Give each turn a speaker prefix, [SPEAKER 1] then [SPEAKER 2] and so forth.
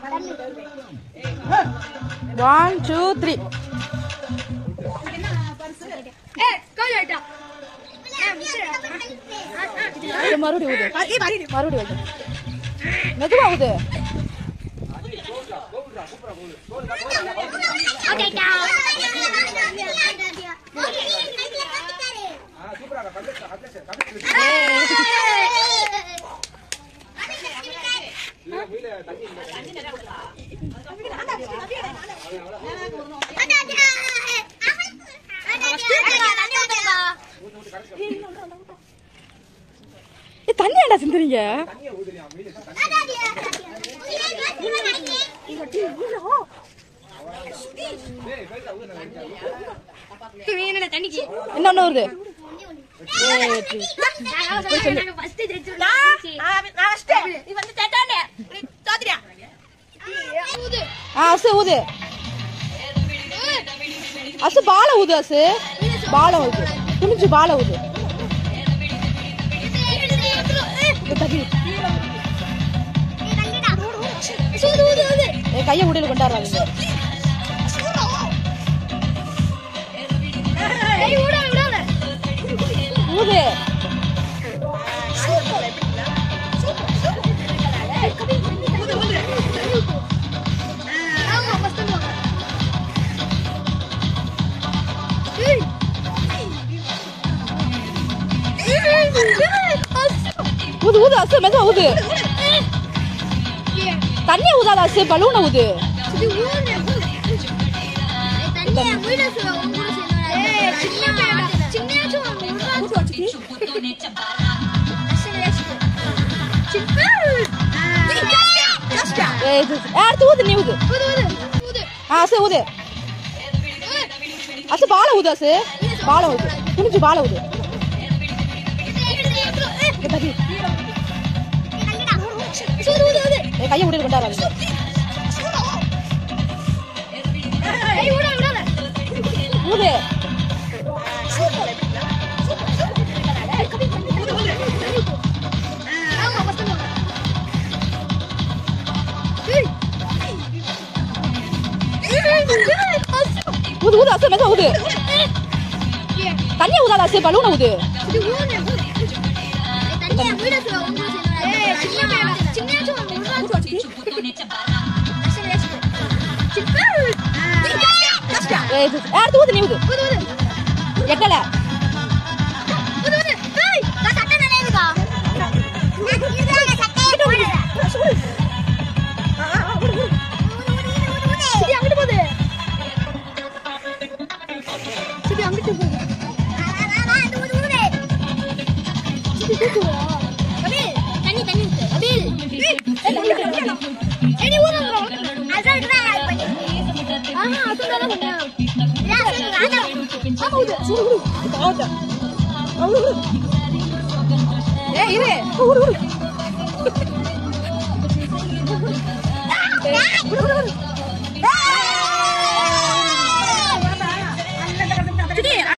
[SPEAKER 1] 1 2 3 மறுபடியும் மெதுவா ஊது. தண்ணி ஏண்டா சிந்துறீங்க? இன்னொன்னு வருது. அசு ஊது. அசு பால ஊது. அசு பால ஊது. துணிஞ்சு பால ஊது. கைய உடையில கொண்டாடுறாங்க. ஊது. ஊது ஊது. அசு மெதுவா ஊது. தண்ணி ஊதாத அசு, பலூன ஊது. அடுத்து ஊது. நீ ஊது. அசு ஊது. அசு பால ஊது. அசு பால ஊது. துணிஞ்சு பால ஊது. கைய உடையில கொண்டாடுறாங்க. ஊது. ஊது ஊது. அசு மெதுவா ஊது. தண்ணி ஊதாத அசு, பலூன ஊது. அடுத்து ஊது. நீ ஊது. எட்டல இரு.